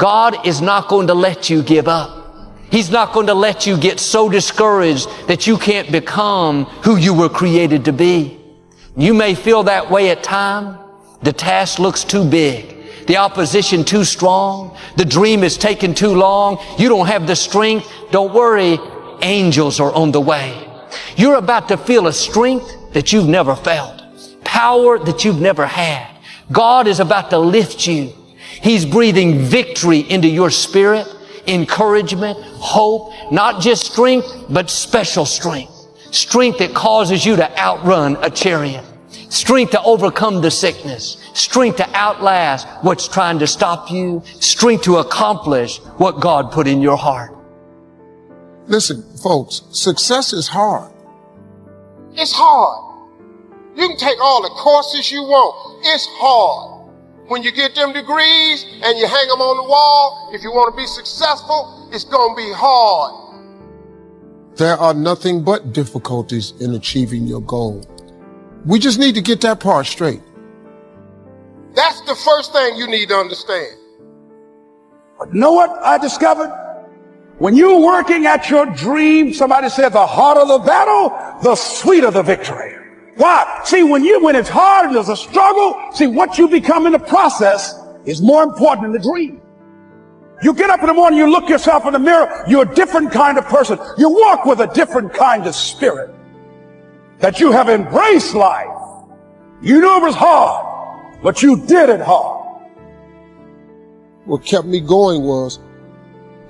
God is not going to let you give up. He's not going to let you get so discouraged that you can't become who you were created to be. You may feel that way at times. The task looks too big. The opposition too strong. The dream is taking too long. You don't have the strength. Don't worry. Angels are on the way. You're about to feel a strength that you've never felt. Power that you've never had. God is about to lift you. He's breathing victory into your spirit, encouragement, hope, not just strength, but special strength. Strength that causes you to outrun a chariot. Strength to overcome the sickness. Strength to outlast what's trying to stop you. Strength to accomplish what God put in your heart. Listen, folks, success is hard. It's hard. You can take all the courses you want. It's hard. When you get them degrees and you hang them on the wall, if you want to be successful, it's going to be hard. There are nothing but difficulties in achieving your goal. We just need to get that part straight. That's the first thing you need to understand. But you know what I discovered? When you're working at your dream, somebody said the harder the battle, the sweeter the victory. Why? See, when it's hard and there's a struggle, see, what you become in the process is more important than the dream. You get up in the morning, you look yourself in the mirror, you're a different kind of person. You walk with a different kind of spirit. That you have embraced life. You knew it was hard, but you did it hard. What kept me going was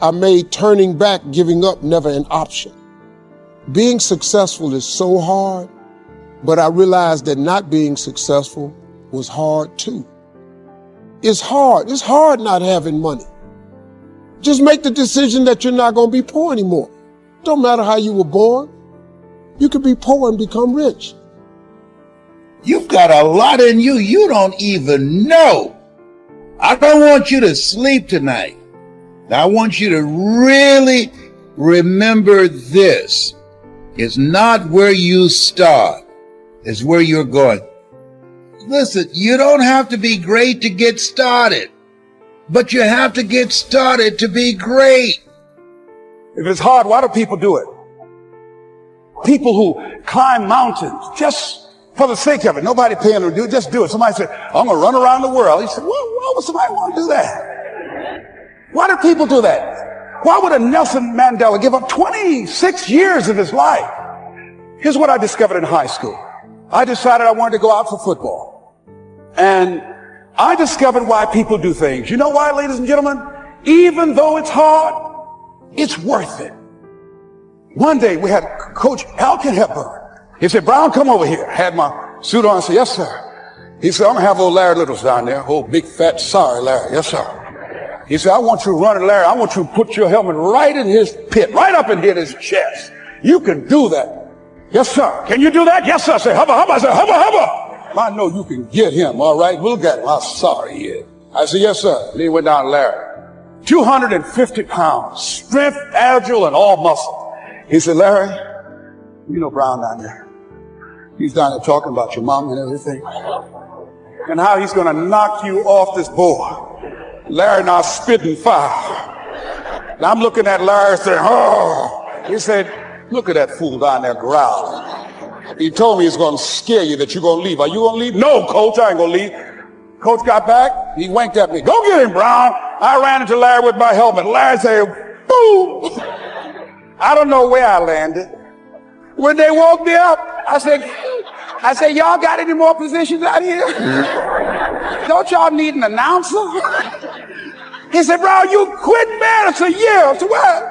I made turning back, giving up, never an option. Being successful is so hard, but I realized that not being successful was hard too. It's hard. It's hard not having money. Just make the decision that you're not going to be poor anymore. Don't matter how you were born. You could be poor and become rich. You've got a lot in you you don't even know. I don't want you to sleep tonight. I want you to really remember this. It's not where you start. It's where you're going. Listen, you don't have to be great to get started, but you have to get started to be great. If it's hard, why do people do it? People who climb mountains just for the sake of it. Nobody paying them to do it. Just do it. Somebody said, I'm going to run around the world. He said, why would somebody want to do that? Why do people do that? Why would a Nelson Mandela give up 26 years of his life? Here's what I discovered in high school. I decided I wanted to go out for football. And I discovered why people do things. You know why, ladies and gentlemen? Even though it's hard, it's worth it. One day we had Coach Alkin Hepburn. He said, Brown, come over here. I had my suit on. I said, yes, sir. He said, I'm going to have old Larry Littles down there. Old big, fat, sorry Larry. Yes, sir. He said, I want you to run it, Larry. I want you to put your helmet right in his pit, right up and hit his chest. You can do that. Yes, sir. Can you do that? Yes, sir. I said, hubba, hubba. I said, hubba, hubba. I know you can get him. All right. We'll get him. I'm sorry he is. I said, yes, sir. Then he went down to Larry. 250 pounds, strength, agile, and all muscle. He said, Larry, you know Brown down there. He's down there talking about your mom and everything. And how he's going to knock you off this board. Larry now spitting fire. And I'm looking at Larry saying, oh. He said, look at that fool down there growling. He told me he's going to scare you, that you're going to leave. Are you going to leave? No, Coach, I ain't going to leave. Coach got back. He winked at me. Go get him, Brown. I ran into Larry with my helmet. Larry said, boom. I don't know where I landed. When they woke me up, I said, y'all got any more positions out here? Don't y'all need an announcer? He said, Brown, you quit, man. I said, yeah. I said, what?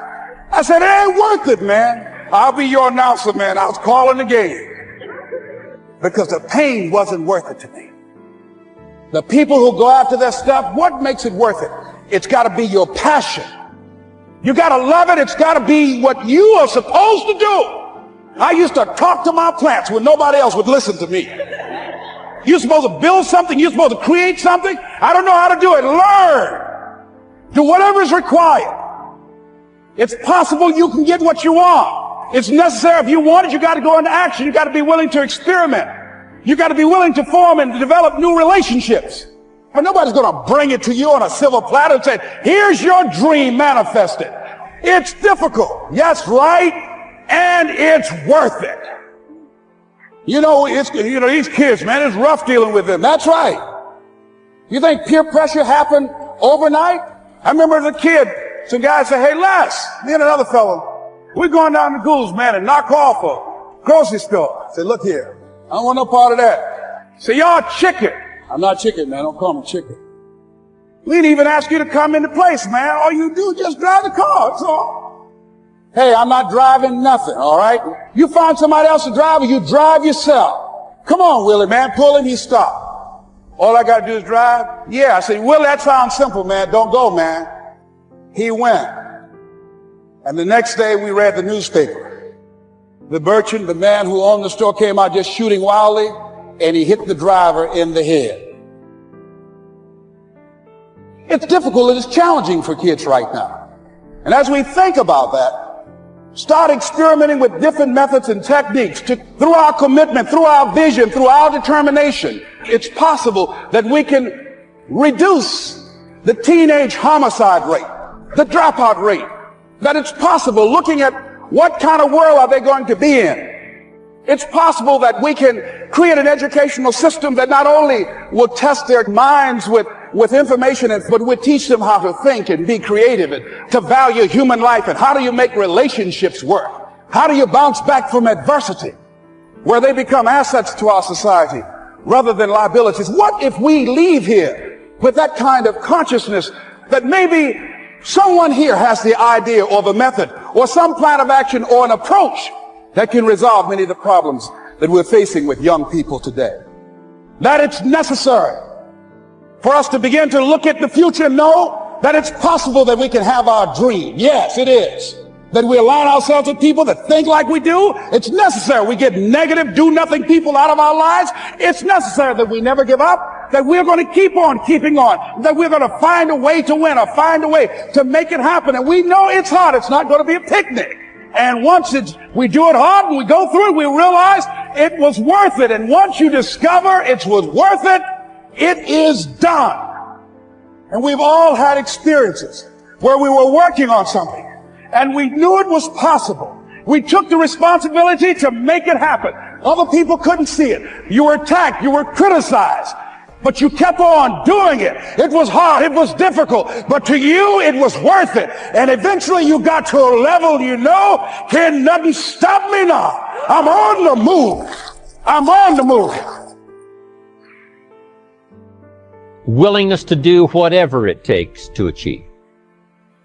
I said, it ain't worth it, man. I'll be your announcer, man. I was calling the game. Because the pain wasn't worth it to me. The people who go after their stuff, what makes it worth it? It's got to be your passion. You got to love it. It's got to be what you are supposed to do. I used to talk to my plants when nobody else would listen to me. You're supposed to build something. You're supposed to create something. I don't know how to do it. Learn. Do whatever is required. It's possible you can get what you want. It's necessary. If you want it, you got to go into action. You got to be willing to experiment. You got to be willing to form and develop new relationships. But nobody's going to bring it to you on a silver platter and say, here's your dream manifested. It's difficult. Yes, right. And it's worth it. These kids, man, it's rough dealing with them. That's right. You think peer pressure happened overnight? I remember as a kid, some guys say, hey, Les, me and another fellow, we're going down to Goulds, man, and knock off a grocery store. I said, look here, I don't want no part of that. Say, y'all chicken. I'm not chicken, man. Don't call me chicken. We didn't even ask you to come into place, man. All you do is just drive the car. That's all. Hey, I'm not driving nothing, all right? You find somebody else to drive or you drive yourself. Come on, Willie, man. Pull him. He stopped. All I got to do is drive? Yeah. I said, Willie, that sounds simple, man. Don't go, man. He went. And the next day we read the newspaper. The merchant, the man who owned the store, came out just shooting wildly, and he hit the driver in the head. It's difficult and it's challenging for kids right now. And as we think about that, start experimenting with different methods and techniques through our commitment, through our vision, through our determination. It's possible that we can reduce the teenage homicide rate, the dropout rate, that it's possible looking at what kind of world are they going to be in. It's possible that we can create an educational system that not only will test their minds with information, but will teach them how to think and be creative and to value human life. And how do you make relationships work? How do you bounce back from adversity where they become assets to our society rather than liabilities? What if we leave here with that kind of consciousness that maybe someone here has the idea or the method or some plan of action or an approach that can resolve many of the problems that we're facing with young people today? That it's necessary for us to begin to look at the future and know that it's possible that we can have our dream. Yes, it is. That we align ourselves with people that think like we do. It's necessary we get negative, do-nothing people out of our lives. It's necessary that we never give up, that we're going to keep on keeping on, that we're going to find a way to win or find a way to make it happen. And we know it's hard. It's not going to be a picnic. And once we do it hard and we go through it, we realize it was worth it. And once you discover it was worth it, it is done. And we've all had experiences where we were working on something and we knew it was possible. We took the responsibility to make it happen. Other people couldn't see it. You were attacked. You were criticized. But you kept on doing it. It was hard. It was difficult. But to you, it was worth it. And eventually you got to a level can nothing stop me now. I'm on the move. I'm on the move. Willingness to do whatever it takes to achieve.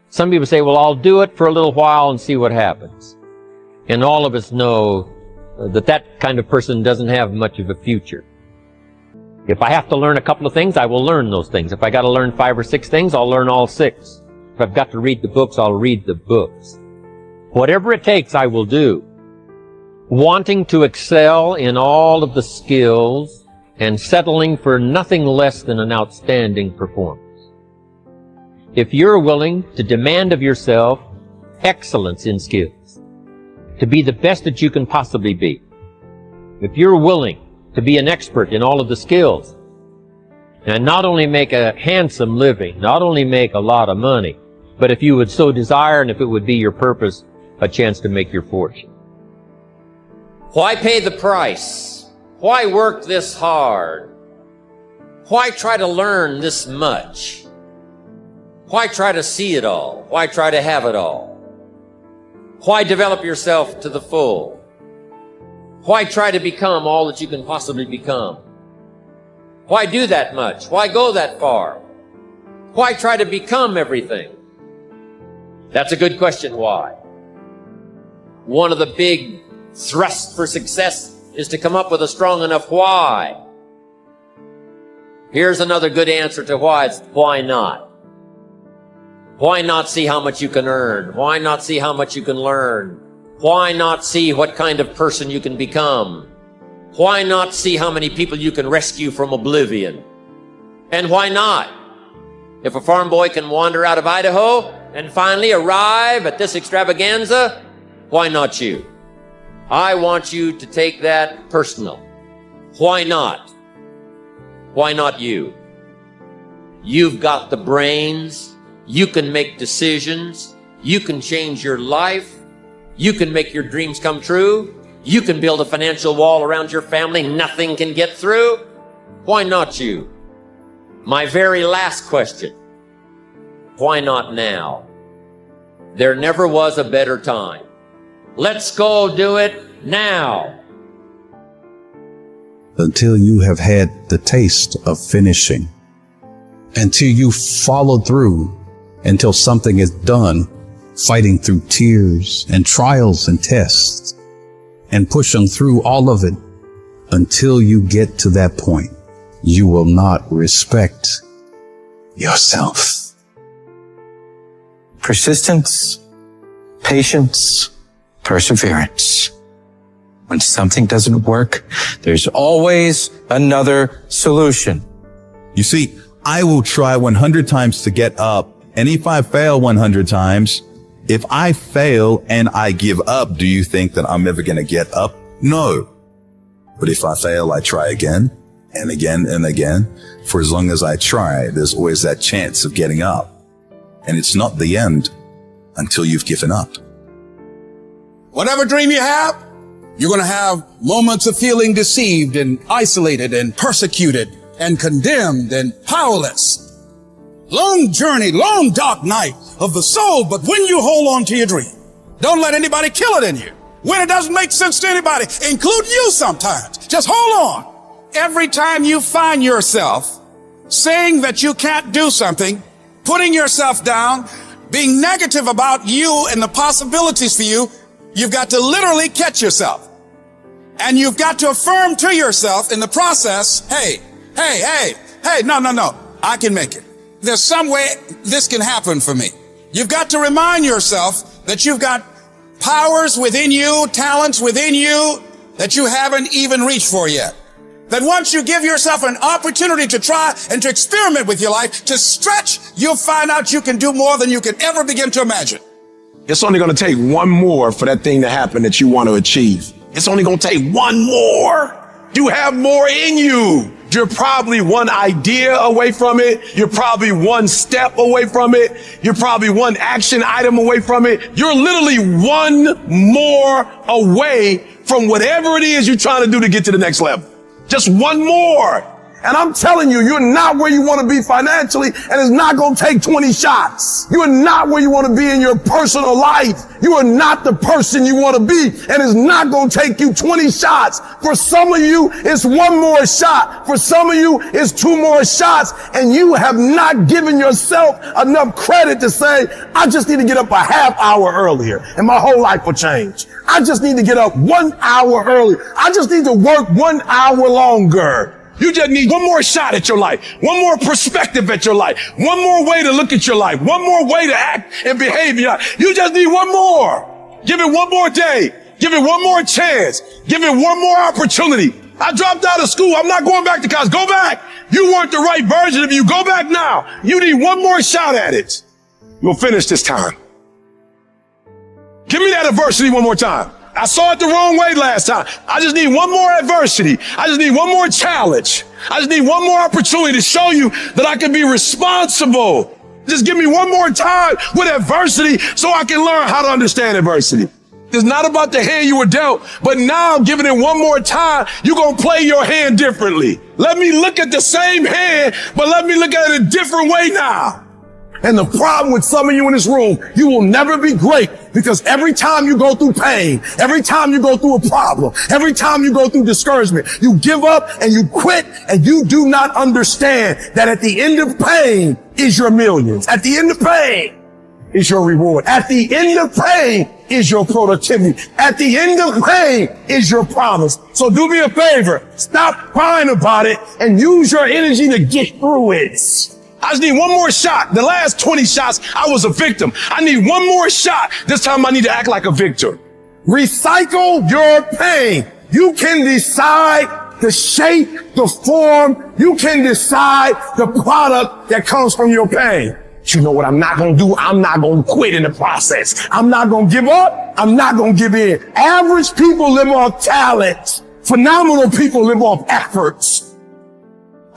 Some people say, well, I'll do it for a little while and see what happens. And all of us know that kind of person doesn't have much of a future. If I have to learn a couple of things, I will learn those things. If I got to learn 5 or 6 things, I'll learn all 6. If I've got to read the books, I'll read the books. Whatever it takes, I will do. Wanting to excel in all of the skills and settling for nothing less than an outstanding performance. If you're willing to demand of yourself excellence in skills, to be the best that you can possibly be, if you're willing to be an expert in all of the skills, and not only make a handsome living, not only make a lot of money, but if you would so desire and if it would be your purpose, a chance to make your fortune. Why pay the price? Why work this hard? Why try to learn this much? Why try to see it all? Why try to have it all? Why develop yourself to the full? Why try to become all that you can possibly become? Why do that much? Why go that far? Why try to become everything? That's a good question, why? One of the big thrusts for success is to come up with a strong enough why. Here's another good answer to why. It's why not? Why not see how much you can earn? Why not see how much you can learn? Why not see what kind of person you can become? Why not see how many people you can rescue from oblivion? And why not? If a farm boy can wander out of Idaho and finally arrive at this extravaganza, why not you? I want you to take that personal. Why not? Why not you? You've got the brains. You can make decisions. You can change your life. You can make your dreams come true. You can build a financial wall around your family. Nothing can get through. Why not you? My very last question. Why not now? There never was a better time. Let's go do it now. Until you have had the taste of finishing, until you follow through, until something is done, fighting through tears and trials and tests and pushing through all of it. Until you get to that point, you will not respect yourself. Persistence, patience, perseverance. When something doesn't work, there's always another solution. You see, I will try 100 times to get up. And if I fail 100 times, if I fail and I give up, do you think that I'm ever going to get up? No. But if I fail, I try again and again and again. For as long as I try, there's always that chance of getting up. And it's not the end until you've given up. Whatever dream you have, you're going to have moments of feeling deceived and isolated and persecuted and condemned and powerless. Long journey, long dark night of the soul, but when you hold on to your dream, don't let anybody kill it in you. When it doesn't make sense to anybody, including you sometimes, just hold on. Every time you find yourself saying that you can't do something, putting yourself down, being negative about you and the possibilities for you, you've got to literally catch yourself. And you've got to affirm to yourself in the process, hey, no, I can make it. There's some way this can happen for me. You've got to remind yourself that you've got powers within you, talents within you that you haven't even reached for yet. That once you give yourself an opportunity to try and to experiment with your life, to stretch, you'll find out you can do more than you could ever begin to imagine. It's only going to take one more for that thing to happen that you want to achieve. It's only going to take one more. You have more in you. You're probably one idea away from it. You're probably one step away from it. You're probably one action item away from it. You're literally one more away from whatever it is you're trying to do to get to the next level. Just one more. And I'm telling you, you're not where you want to be financially, and it's not going to take 20 shots. You are not where you want to be in your personal life. You are not the person you want to be, and it's not going to take you 20 shots. For some of you, it's one more shot. For some of you, it's two more shots, and you have not given yourself enough credit to say, I just need to get up a half hour earlier, and my whole life will change. I just need to get up 1 hour earlier. I just need to work 1 hour longer. You just need one more shot at your life, one more perspective at your life, one more way to look at your life, one more way to act and behave in your life. You just need one more. Give it one more day. Give it one more chance. Give it one more opportunity. I dropped out of school. I'm not going back to college. Go back. You weren't the right version of you. Go back now. You need one more shot at it. You'll finish this time. Give me that adversity one more time. I saw it the wrong way last time. I just need one more adversity. I just need one more challenge. I just need one more opportunity to show you that I can be responsible. Just give me one more time with adversity so I can learn how to understand adversity. It's not about the hand you were dealt, but now giving it one more time, you're going to play your hand differently. Let me look at the same hand, but let me look at it a different way now. And the problem with some of you in this room, you will never be great because every time you go through pain, every time you go through a problem, every time you go through discouragement, you give up and you quit and you do not understand that at the end of pain is your millions. At the end of pain is your reward. At the end of pain is your productivity. At the end of pain is your promise. So do me a favor. Stop crying about it and use your energy to get through it. I just need one more shot. The last 20 shots, I was a victim. I need one more shot. This time I need to act like a victor. Recycle your pain. You can decide the shape, the form. You can decide the product that comes from your pain. But you know what I'm not going to do? I'm not going to quit in the process. I'm not going to give up. I'm not going to give in. Average people live off talent. Phenomenal people live off efforts.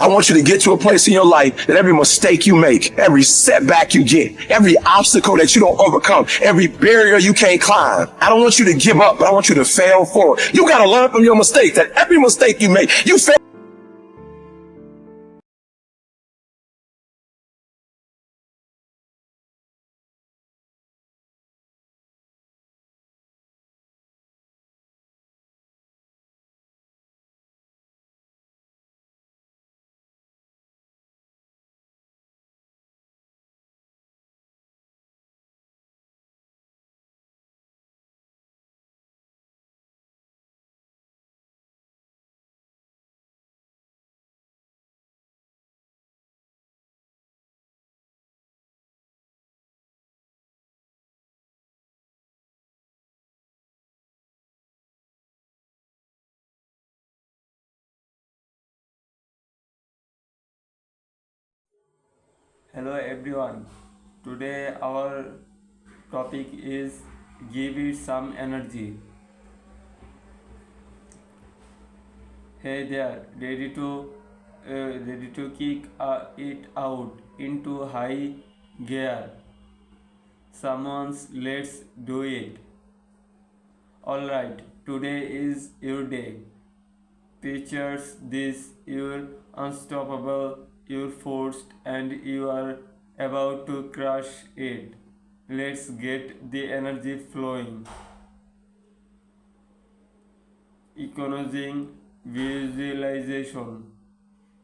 I want you to get to a place in your life that every mistake you make, every setback you get, every obstacle that you don't overcome, every barrier you can't climb, I don't want you to give up, but I want you to fail forward. You got to learn from your mistakes, that every mistake you make, you fail. Hello everyone. Today our topic is give it some energy. Hey there, ready to kick it out into high gear. Someone's let's do it. Alright, today is your day. Pictures this, you're unstoppable, you're forced, and you are about to crush it. Let's get the energy flowing. Economizing visualization.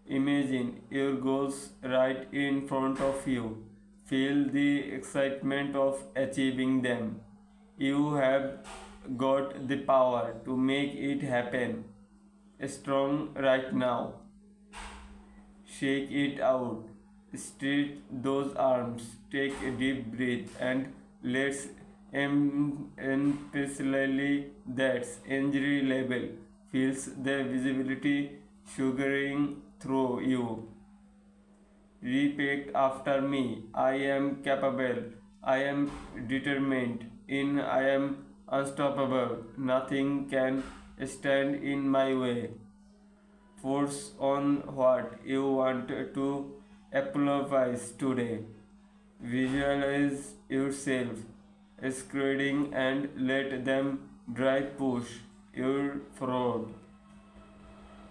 Imagine your goals right in front of you. Feel the excitement of achieving them. You have got the power to make it happen. Strong right now. Shake it out. Stretch those arms. Take a deep breath and let's especially that's injury level feels the visibility sugaring through you. Repeat after me. I am capable. I am determined. I am unstoppable. Nothing can stand in my way. Force on what you want to apologize today. Visualize yourself screaming and let them drive push your forward.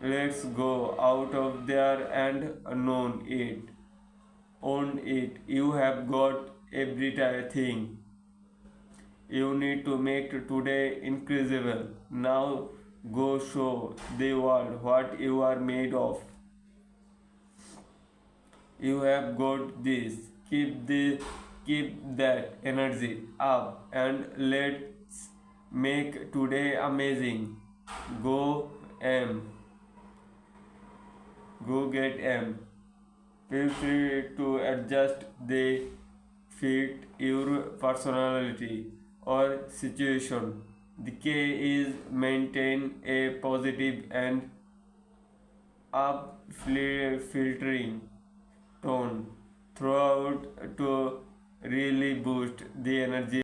Let's go out of there and own it. Own it. You have got everything you need to make today incredible. Now go show the world what you are made of. You have got this. Keep that energy up and let's make today amazing. Go M. Go get M. Feel free to adjust the fit your personality or situation. The key is maintain a positive and filtering tone throughout to really boost the energy